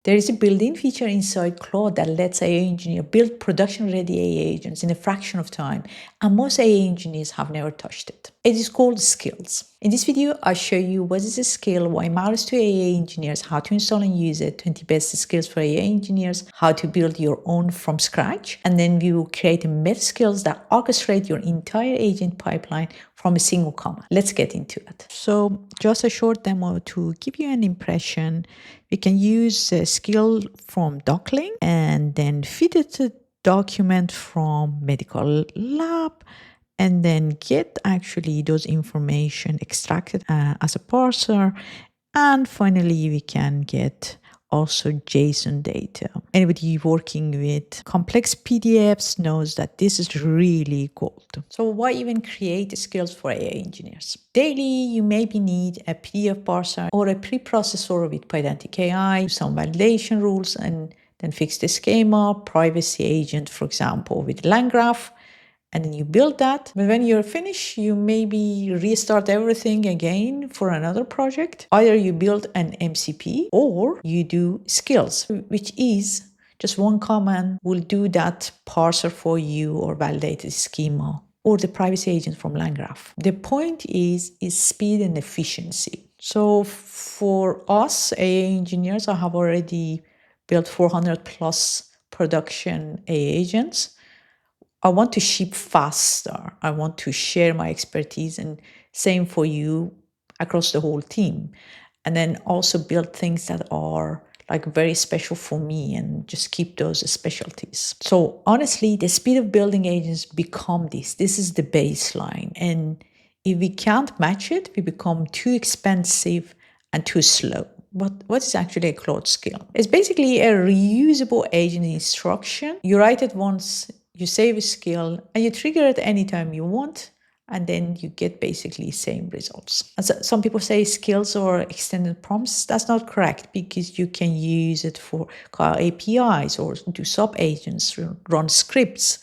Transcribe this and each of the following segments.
There is a built-in feature inside Claude that lets AI engineer build production-ready AI agents in a fraction of time, and most AI engineers have never touched it. It is called Skills. In this video, I show you what is a skill, why it matters to AI engineers, how to install and use it, 20 best skills for AI engineers, how to build your own from scratch, and then we will create a meta skills that orchestrate your entire agent pipeline from a single command. Let's get into it. So just a short demo to give you an impression. We can use a skill from DocLink and then feed it a document from medical lab and then get actually those information extracted as a parser. And finally, we can get also JSON data. Anybody working with complex PDFs knows that this is really gold. So why even create skills for AI engineers? Daily, you maybe need a PDF parser or a preprocessor with Pydantic AI, some validation rules, and then fix the schema, privacy agent, for example, with LangGraph. And then you build that. But when you're finished, you maybe restart everything again for another project. Either you build an MCP or you do skills, which is just one command will do that parser for you or validate the schema or the privacy agent from LangGraph. The point is speed and efficiency. So for us, AI engineers, I have already built 400 plus production AI agents. I want to ship faster. I want to share my expertise, and same for you across the whole team. And then also build things that are like very special for me and just keep those specialties. So honestly, the speed of building agents become this. This is the baseline. And if we can't match it, we become too expensive and too slow. But what is actually a Claude skill? It's basically a reusable agent instruction. You write it once, you save a skill, and you trigger it anytime you want, and then you get basically same results. And so some people say skills or extended prompts. That's not correct, because you can use it for call APIs or do sub-agents, run scripts,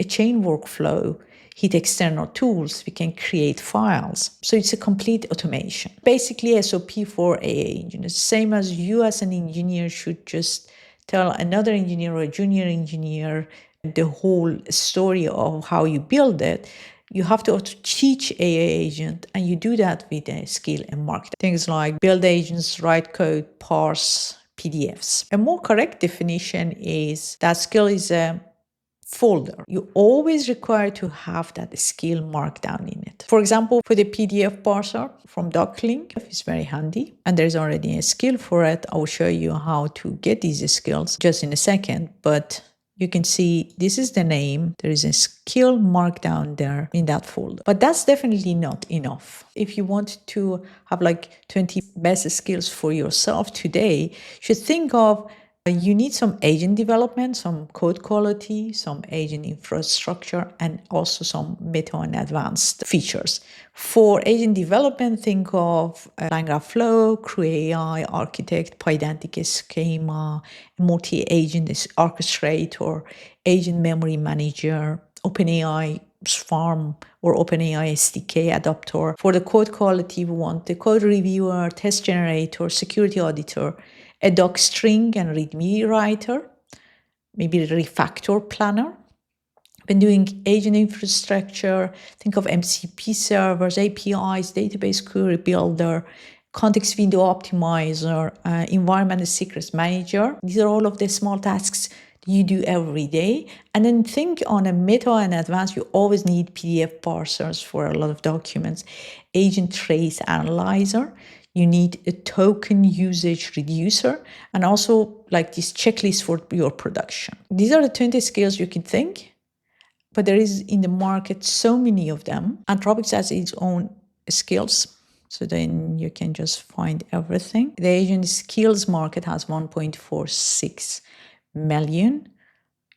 a chain workflow, hit external tools, we can create files. So it's a complete automation. Basically SOP for AI engineers. Same as you as an engineer should just tell another engineer or a junior engineer the whole story of how you build it. You have to teach AI agent, and you do that with a skill and market. Things like build agents, write code, parse PDFs. A more correct definition is that skill is a folder. You always require to have that skill marked down in it. For example, for the PDF parser from DocLink, it's very handy, and there's already a skill for it. I will show you how to get these skills just in a second, but you can see this is the name. There is a skill marked down there in that folder. But that's definitely not enough. If you want to have like 20 best skills for yourself today, you should think of you need some agent development, some code quality, some agent infrastructure, and also some meta and advanced features. For agent development, think of LangGraph Flow, CrewAI, Architect, Pydantic schema, multi-agent orchestrator, agent memory manager, OpenAI Swarm or OpenAI SDK adapter. For the code quality, we want the code reviewer, test generator, security auditor, a doc string and readme writer, maybe a refactor planner. When doing agent infrastructure, think of MCP servers, APIs, database query builder, context window optimizer, environment secrets manager. These are all of the small tasks you do every day. And then think on a meta and advanced, you always need PDF parsers for a lot of documents, agent trace analyzer. You need a token usage reducer, and also like this checklist for your production. These are the 20 skills you can think, but there is in the market so many of them. Anthropic has its own skills, so then you can just find everything. The agent skills market has 1.46 million.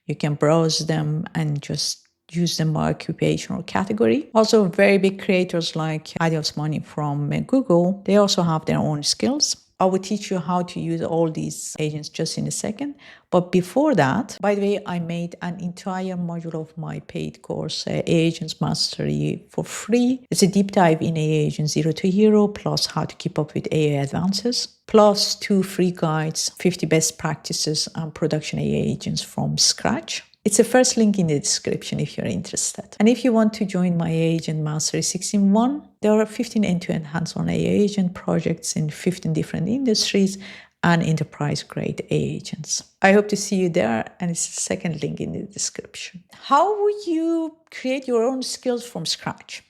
You can browse them and just use them by occupation or category. Also, very big creators like Adi Osmani from Google, they also have their own skills. I will teach you how to use all these agents just in a second. But before that, by the way, I made an entire module of my paid course, AI Agents Mastery, for free. It's a deep dive in AI Agents 0 to Hero, plus how to keep up with AI advances, plus 2 free guides, 50 best practices and production AI agents from scratch. It's the first link in the description if you're interested. And if you want to join my AI Agent Mastery 6-in-1, there are 15 end-to-end hands-on AI agent projects in 15 different industries and enterprise-grade AI agents. I hope to see you there, and it's the second link in the description. How would you create your own skills from scratch?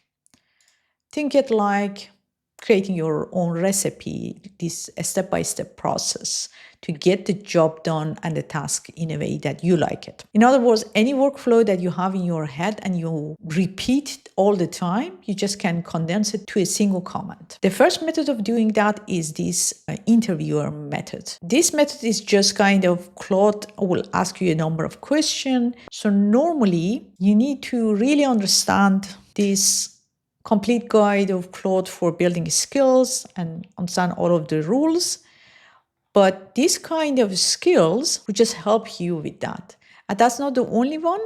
Think it like creating your own recipe, this step-by-step process to get the job done and the task in a way that you like it. In other words, any workflow that you have in your head and you repeat all the time, you just can condense it to a single command. The first method of doing that is this interviewer method. This method is just kind of Claude will ask you a number of questions. So normally you need to really understand this complete guide of Claude for building skills and understand all of the rules. But this kind of skills will just help you with that. And that's not the only one.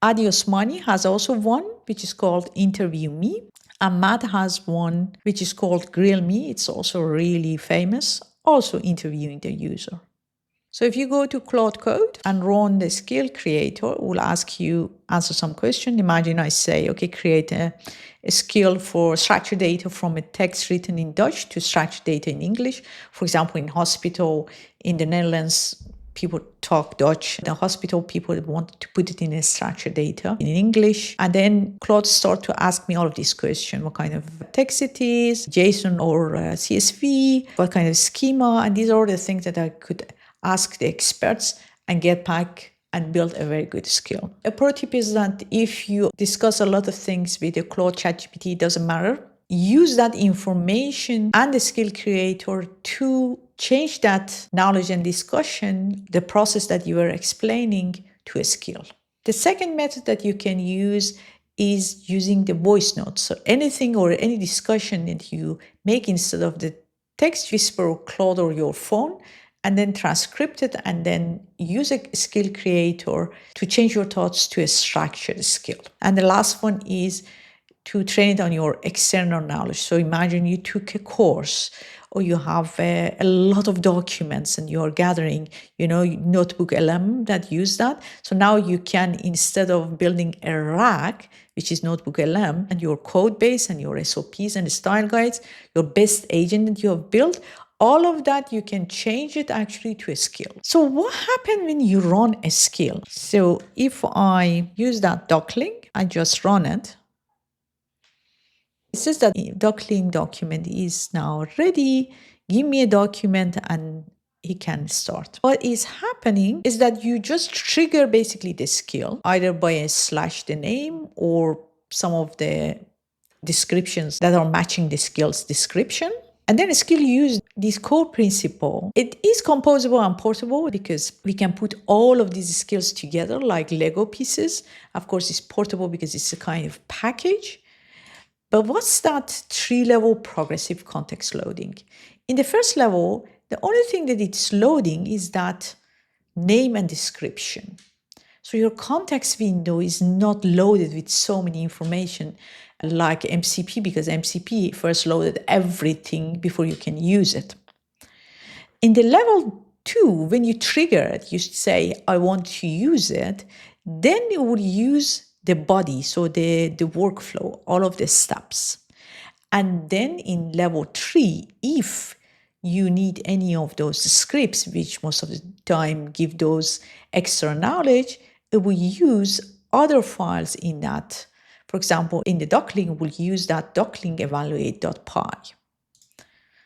Adi Osmani has also one, which is called Interview Me. And Matt has one, which is called Grill Me. It's also really famous, also interviewing the user. So if you go to Claude Code and run the skill creator, it will ask you answer some question. Imagine I say, okay, create a skill for structured data from a text written in Dutch to structured data in English. For example, in hospital in the Netherlands, people talk Dutch. The hospital people want to put it in a structured data in English. And then Claude started to ask me all of these questions, what kind of text it is, JSON or CSV, what kind of schema. And these are the things that I could ask the experts and get back and build a very good skill. A pro tip is that if you discuss a lot of things with the Claude ChatGPT, it doesn't matter. Use that information and the skill creator to change that knowledge and discussion, the process that you were explaining, to a skill. The second method that you can use is using the voice notes. So anything or any discussion that you make instead of the text whisper or Claude or your phone, and then transcript it and then use a skill creator to change your thoughts to a structured skill. And the last one is to train it on your external knowledge. So imagine you took a course or you have a lot of documents and you're gathering, Notebook LM that use that. So now you can, instead of building a rack, which is Notebook LM, and your code base and your SOPs and style guides, your best agent that you have built, all of that, you can change it actually to a skill. So what happens when you run a skill? So if I use that doclink, I just run it. It says that the doclink document is now ready. Give me a document and he can start. What is happening is that you just trigger basically the skill, either by a / the name or some of the descriptions that are matching the skill's description. And then a skill use this core principle. It is composable and portable because we can put all of these skills together like Lego pieces. Of course, it's portable because it's a kind of package. But what's that 3-level progressive context loading? In the first level, the only thing that it's loading is that name and description. So your context window is not loaded with so many information like MCP, because MCP first loaded everything before you can use it. In the level 2, when you trigger it, you say, I want to use it, then you will use the body, so the workflow, all of the steps. And then in level 3, if you need any of those scripts, which most of the time give those extra knowledge, it will use other files in that. For example, in the doclink, we'll use that doclink evaluate.py.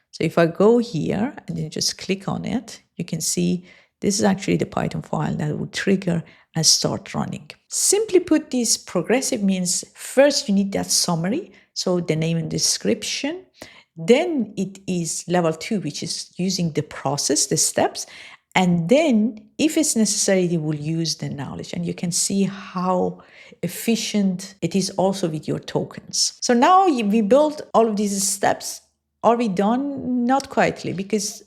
So if I go here and then just click on it, you can see this is actually the Python file that will trigger and start running. Simply put, this progressive means first you need that summary, so the name and description. Then it is level 2, which is using the process, the steps. And then, if it's necessary, it will use the knowledge. And you can see how efficient it is also with your tokens. So now we build all of these steps. Are we done? Not quietly, because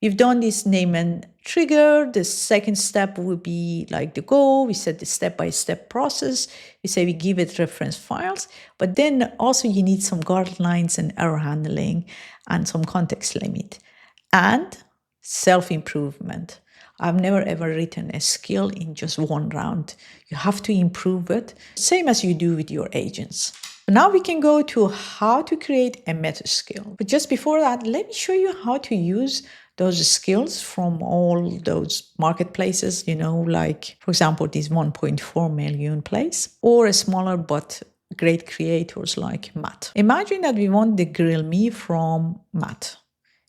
we've done this name and trigger. The second step will be like the go. We set the step-by-step process. We say we give it reference files, but then also you need some guidelines and error handling and some context limit and self-improvement. I've never ever written a skill in just one round. You have to improve it, same as you do with your agents. Now we can go to how to create a meta skill. But just before that, let me show you how to use those skills from all those marketplaces, like, for example, this 1.4 million place, or a smaller but great creators like Matt. Imagine that we want the grill me from Matt.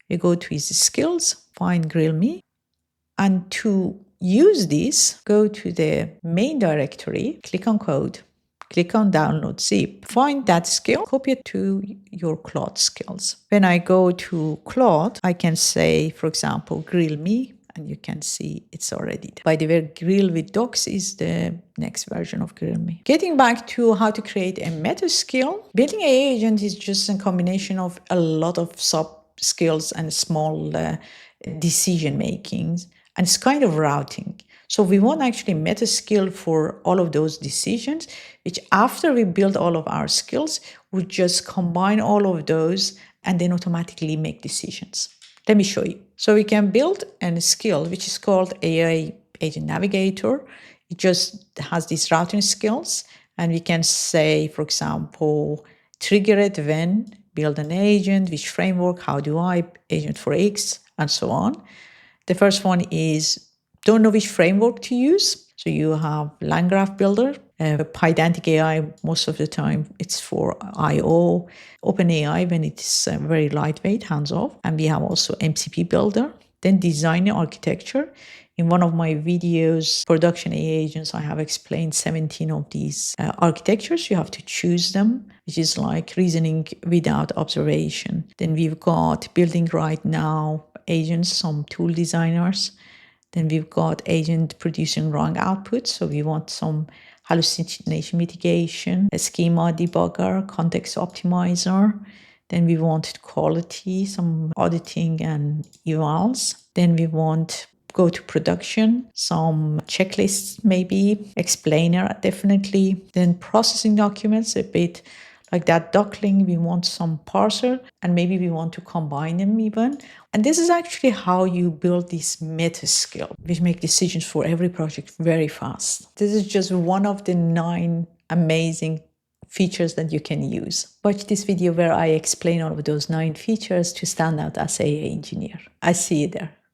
We go to his skills, find grill me, and to use this, go to the main directory, click on code, click on download zip, find that skill, copy it to your Claude skills. When I go to Claude, I can say, for example, grill me, and you can see it's already there. By the way, grill with docs is the next version of grill me. Getting back to how to create a meta skill, building an agent is just a combination of a lot of sub skills and small decision makings, and it's kind of routing. So we want actually meta skill for all of those decisions, which after we build all of our skills, we just combine all of those and then automatically make decisions. Let me show you. So we can build a skill which is called AI Agent Navigator. It just has these routing skills, and we can say, for example, trigger it when, build an agent, which framework, how do I, agent for X, and so on. The first one is, don't know which framework to use. So you have LangGraph builder, Pydantic AI, most of the time it's for I/O, OpenAI when it's very lightweight, hands-off. And we have also MCP builder, then design architecture. In one of my videos, Production AI Agents, I have explained 17 of these architectures. You have to choose them, which is like reasoning without observation. Then we've got building right now agents, some tool designers. Then we've got agent producing wrong output. So we want some hallucination mitigation, a schema debugger, context optimizer. Then we want quality, some auditing and evals. Then we want go to production, some checklists maybe, explainer definitely. Then processing documents, a bit like that docling, we want some parser, and maybe we want to combine them even. And this is actually how you build this meta skill, which make decisions for every project very fast. This is just one of the 9 amazing features that you can use. Watch this video where I explain all of those 9 features to stand out as an AI engineer. I see you there.